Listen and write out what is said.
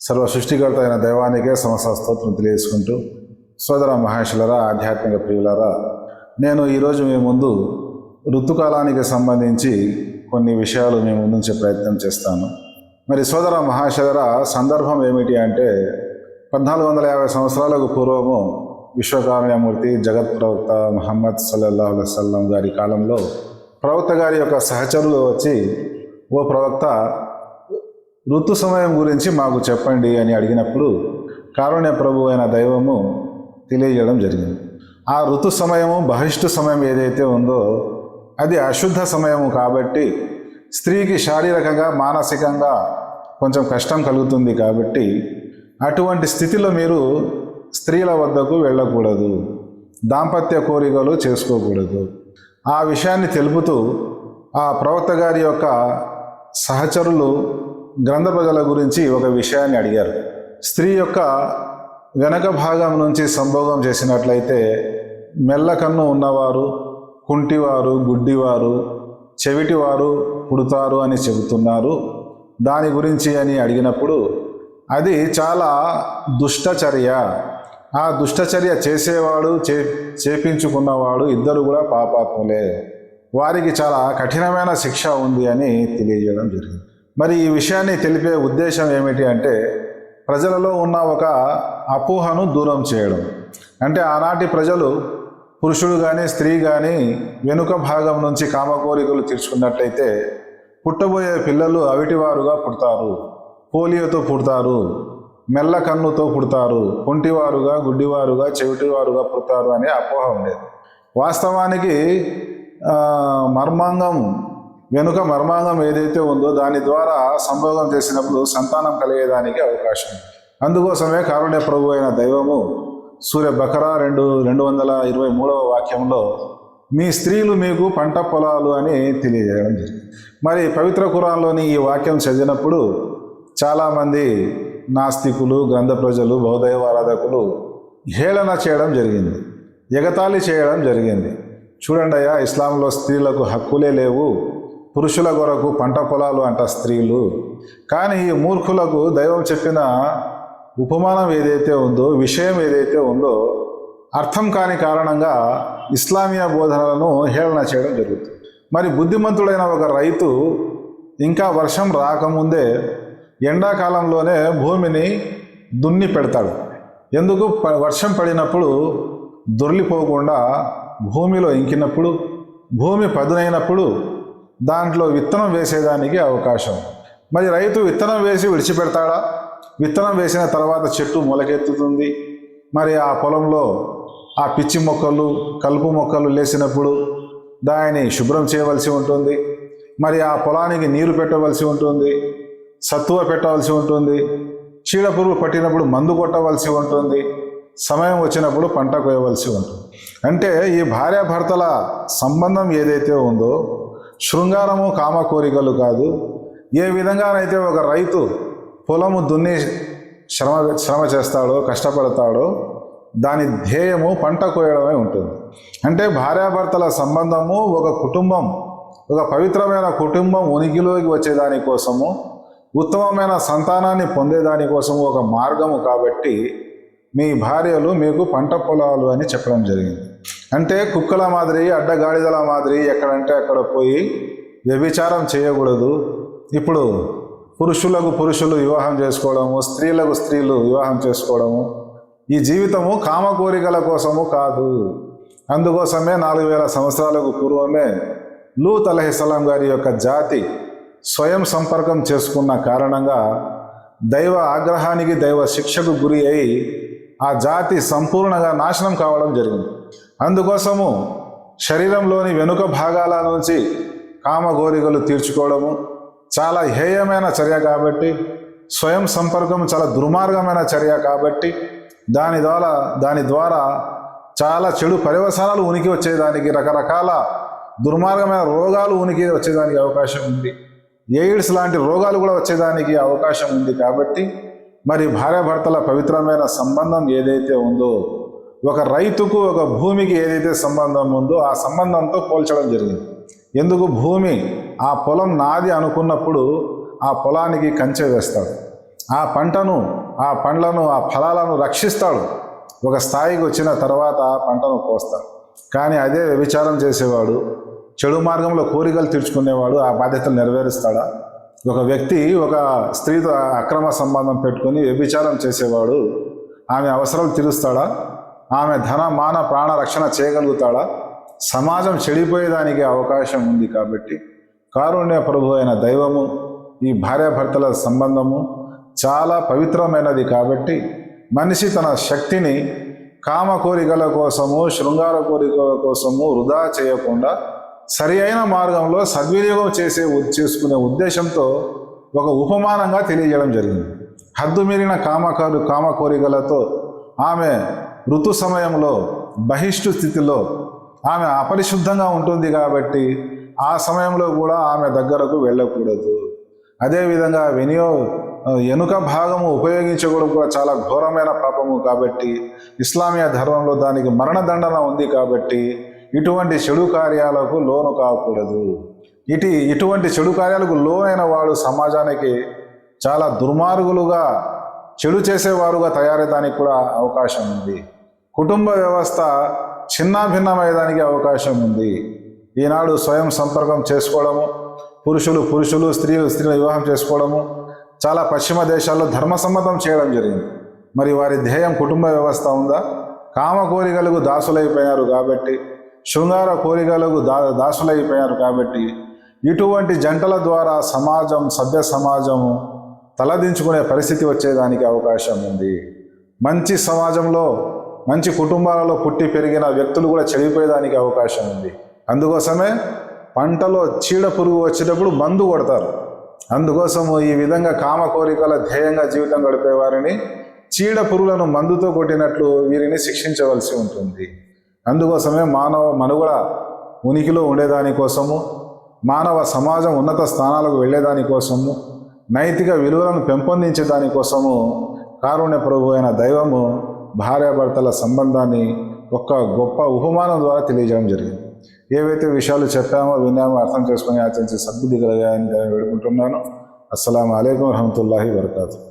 సర్వ సృష్టికర్త అయిన దైవానికే సమస్త స్తోత్రం తెలియజేసుకుంటూ, సోదర మహేషులరా, ఆధ్యాత్మిక ప్రియులరా, నేను ఈరోజు మీ ముందు ఋతుకాలానికి సంబంధించి కొన్ని విషయాలు మీ ముందుంచే ప్రయత్నం చేస్తాను. మరి సోదర మహేషులరా, సందర్భం ఏమిటి అంటే 1450 సంవత్సరాలకు పూర్వము విశ్వకారుణ్యమూర్తి జగత్ ప్రవక్త ముహమ్మద్ సల్లల్లాహు అలైహి వసల్లం గారి కాలంలో ప్రవక్త గారి యొక్క సహచరులు వచ్చి, ఓ ప్రవక్త, ఋతు సమయం గురించి మాకు చెప్పండి అని అడిగినప్పుడు కారుణ్య ప్రభు అయిన దైవము తెలియజేయడం జరిగింది. ఆ ఋతు సమయము, బహిష్టు సమయం ఏదైతే ఉందో అది అశుద్ధ సమయము కాబట్టి స్త్రీకి శారీరకంగా మానసికంగా కొంచెం కష్టం కలుగుతుంది. కాబట్టి అటువంటి స్థితిలో మీరు స్త్రీల వద్దకు వెళ్ళకూడదు, దాంపత్య కోరికలు చేసుకోకూడదు. ఆ విషయాన్ని తెలుపుతూ ఆ ప్రవక్త గారి యొక్క సహచరులు గ్రంథ ప్రజల గురించి ఒక విషయాన్ని అడిగారు. స్త్రీ యొక్క వెనక భాగం నుంచి సంభోగం చేసినట్లయితే మెల్లకన్ను ఉన్నవారు, కుంటివారు, గుడ్డివారు, చెవిటివారు పుడతారు అని చెబుతున్నారు. దాని గురించి అని అడిగినప్పుడు అది చాలా దుష్టచర్య. ఆ దుష్టచర్య చేసేవాడు, చేపించుకున్నవాడు ఇద్దరు కూడా పాపాత్ములే, వారికి చాలా కఠినమైన శిక్ష ఉంది అని తెలియజేయడం జరిగింది. మరి ఈ విషయాన్ని తెలిపే ఉద్దేశం ఏమిటి అంటే ప్రజలలో ఉన్న ఒక అపోహను దూరం చేయడం. అంటే ఆనాటి ప్రజలు పురుషుడు కానీ స్త్రీ కానీ వెనుక భాగం నుంచి కామకోరికలు తీర్చుకున్నట్లయితే పుట్టబోయే పిల్లలు అవిటివారుగా పుడతారు, పోలియోతో పుడతారు, మెల్ల కన్నుతో పుడతారు, కొంటివారుగా, గుడ్డివారుగా, చెవిటివారుగా పుడతారు అనే అపోహ ఉండేది. వాస్తవానికి వెనుక మర్మాంగం ఏదైతే ఉందో దాని ద్వారా సంభోగం చేసినప్పుడు సంతానం కలిగేదానికి అవకాశం. అందుకోసమే కారుణ్య ప్రభు అయిన దైవము సూర్య బకరా 223వ వాక్యంలో మీ స్త్రీలు మీకు పంట పొలాలు అని తెలియజేయడం జరిగింది. మరి పవిత్ర ఖురాన్లోని ఈ వాక్యం చదివినప్పుడు చాలామంది నాస్తికులు, గ్రంథ ప్రజలు, బహుదైవ ఆరాధకులు హేళన చేయడం జరిగింది, ఎగతాళి చేయడం జరిగింది. చూడండి అయ్యా, ఇస్లాంలో స్త్రీలకు హక్కులే లేవు, పురుషుల కొరకు పంట పొలాలు అంట స్త్రీలు. కానీ ఈ మూర్ఖులకు దైవం చెప్పిన ఉపమానం ఏదైతే ఉందో, విషయం ఏదైతే ఉందో అర్థం కాని కారణంగా ఇస్లామీయ బోధనలను హేళన చేయడం జరుగుతుంది. మరి బుద్ధిమంతుడైన ఒక రైతు ఇంకా వర్షం రాకముందే ఎండాకాలంలోనే భూమిని దున్ని పెడతాడు. ఎందుకు? వర్షం పడినప్పుడు దొర్లిపోకుండా భూమిలో ఇంకినప్పుడు, భూమి పదునైనప్పుడు దాంట్లో విత్తనం వేసేదానికి అవకాశం. మరి రైతు విత్తనం వేసి విడిచిపెడతాడా? విత్తనం వేసిన తర్వాత చెట్టు మొలకెత్తుతుంది. మరి ఆ పొలంలో ఆ పిచ్చి మొక్కలు, కలుపు మొక్కలు లేచినప్పుడు దానిని శుభ్రం చేయవలసి ఉంటుంది. మరి ఆ పొలానికి నీరు పెట్టవలసి ఉంటుంది, సత్తువ పెట్టవలసి ఉంటుంది, చీడపురుగు పట్టినప్పుడు మందు కొట్టవలసి ఉంటుంది, సమయం వచ్చినప్పుడు పంట కోయవలసి ఉంటుంది. అంటే ఈ భార్యాభర్తల సంబంధం ఏదైతే ఉందో శృంగారము, కామ కోరికలు కాదు. ఏ విధంగానైతే ఒక రైతు పొలము దున్ని శ్రమ చేస్తాడో, కష్టపడతాడో దాని ధ్యేయము పంట కోయడమే ఉంటుంది. అంటే భార్యాభర్తల సంబంధము ఒక కుటుంబం, ఒక పవిత్రమైన కుటుంబం ఉనికిలోకి వచ్చేదానికోసము, ఉత్తమమైన సంతానాన్ని పొందేదానికోసము ఒక మార్గము. కాబట్టి మీ భార్యలు మీకు పంట పొలాలు అని చెప్పడం జరిగింది. అంటే కుక్కల మాదిరి, అడ్డగాడిదల మాదిరి ఎక్కడంటే అక్కడ పోయి వ్యభిచారం చేయకూడదు. ఇప్పుడు పురుషులకు పురుషులు వివాహం చేసుకోవడము, స్త్రీలకు స్త్రీలు వివాహం చేసుకోవడము, ఈ జీవితము కామ కోరికల కోసము కాదు. అందుకోసమే 4000 సంవత్సరాలకు పూర్వమే లూత్ అలైహిస్సలాం గారి యొక్క జాతి స్వయం సంపర్కం చేసుకున్న కారణంగా దైవ ఆగ్రహానికి, దైవ శిక్షకు గురి అయి ఆ జాతి సంపూర్ణంగా నాశనం కావడం జరిగింది. అందుకోసము శరీరంలోని వెనుక భాగాల నుంచి కామ కోరికలు తీర్చుకోవడము చాలా హేయమైన చర్య కాబట్టి, స్వయం సంపర్కం చాలా దుర్మార్గమైన చర్య కాబట్టి దాని ద్వారా చాలా చెడు పర్యవసానాలు ఉనికి వచ్చేదానికి, రకరకాల దుర్మార్గమైన రోగాలు ఉనికి వచ్చేదానికి అవకాశం ఉంది. ఎయిడ్స్ లాంటి రోగాలు కూడా వచ్చేదానికి అవకాశం ఉంది. కాబట్టి మరి భార్యాభర్తల పవిత్రమైన సంబంధం ఏదైతే ఉందో, ఒక రైతుకు ఒక భూమికి ఏదైతే సంబంధం ఉందో ఆ సంబంధంతో పోల్చడం జరిగింది. ఎందుకు? భూమి ఆ పొలం నాది అనుకున్నప్పుడు ఆ పొలానికి కంచె వేస్తాడు. ఆ పండ్లను ఆ ఫలాలను రక్షిస్తాడు. ఒక స్థాయికి వచ్చిన తర్వాత ఆ పంటను కోస్తాడు. కానీ అదే వ్యభిచారం చేసేవాడు, చెడు మార్గంలో కోరికలు తీర్చుకునేవాడు ఆ బాధ్యతలు నెరవేరుస్తాడా? ఒక వ్యక్తి ఒక స్త్రీతో అక్రమ సంబంధం పెట్టుకొని వ్యభిచారం చేసేవాడు ఆమె అవసరాలు తీరుస్తాడా? ఆమె ధన మాన ప్రాణ రక్షణ చేయగలుగుతాడా? సమాజం చెడిపోయేదానికి అవకాశం ఉంది. కాబట్టి కారుణ్య ప్రభు అయిన దైవము ఈ భార్యాభర్తల సంబంధము చాలా పవిత్రమైనది. కాబట్టి మనిషి తన శక్తిని కామ కోరికల కోసము, శృంగార కోరికల కోసము వృధా చేయకుండా సరి అయిన మార్గంలో సద్వినియోగం చేసుకునే ఉద్దేశంతో ఒక ఉపమానంగా తెలియజేయడం జరిగింది. హద్దు మీరిన కామ కోరికలతో ఆమె ఋతు సమయంలో బహిష్టు స్థితిలో ఆమె అపరిశుద్ధంగా ఉంటుంది. కాబట్టి ఆ సమయంలో కూడా ఆమె దగ్గరకు వెళ్ళకూడదు. అదేవిధంగా ఎనుక భాగము ఉపయోగించకూడదు కూడా చాలా ఘోరమైన పాపము. కాబట్టి ఇస్లామియా ధర్మంలో దానికి మరణదండన ఉంది. కాబట్టి ఇటువంటి చెడు కార్యాలకు లోను కాకూడదు. ఇటువంటి చెడు కార్యాలకు లోనైన వాడు సమాజానికి చాలా దుర్మార్గులుగా, చెడు చేసేవారుగా తయారయ్యేదానికి కూడా అవకాశం ఉంది. కుటుంబ వ్యవస్థ చిన్నాభిన్నమయ్యేదానికి అవకాశం ఉంది. ఈనాడు స్వయం సంపర్కం చేసుకోవడము, పురుషులు స్త్రీలు వివాహం చేసుకోవడము చాలా పశ్చిమ దేశాల్లో ధర్మసమ్మతం చేయడం జరిగింది. మరి వారి ధ్యేయం కుటుంబ వ్యవస్థ ఉందా? కామ కోరికలకు దాసులైపోయారు కాబట్టి, శృంగార కోరికలకు దాసులైపోయారు కాబట్టి ఇటువంటి జంటల ద్వారా సభ్య సమాజము తలదించుకునే పరిస్థితి వచ్చేదానికి అవకాశం ఉంది. మంచి సమాజంలో మంచి కుటుంబాలలో పుట్టి పెరిగిన వ్యక్తులు కూడా చెడిపోయేదానికి అవకాశం ఉంది. అందుకోసమే పంటలో చీడ పురుగు వచ్చేటప్పుడు మందు కొడతారు. అందుకోసము ఈ విధంగా కామ కోరికల ధ్యేయంగా జీవితం గడిపే వారిని చీడ పురుగులను మందుతో కొట్టినట్లు వీరిని శిక్షించవలసి ఉంటుంది. అందుకోసమే మానవ మనుగడ ఉనికిలో ఉండేదానికోసము, మానవ సమాజం ఉన్నత స్థానాలకు వెళ్ళేదానికోసము, నైతిక విలువలను పెంపొందించేదానికోసము కారుణ్య ప్రభు అయిన దైవము భార్యాభర్తల సంబంధాన్ని ఒక గొప్ప ఉపమానం ద్వారా తెలియజేయడం జరిగింది. ఏవైతే విషయాలు చెప్పామో విన్నామో అర్థం చేసుకొని ఆచరించి సద్బుద్ధి కలిగాయని వేడుకుంటున్నాను. అస్సలాము అలైకుం వరహమతుల్లాహి వబరకాతుహు.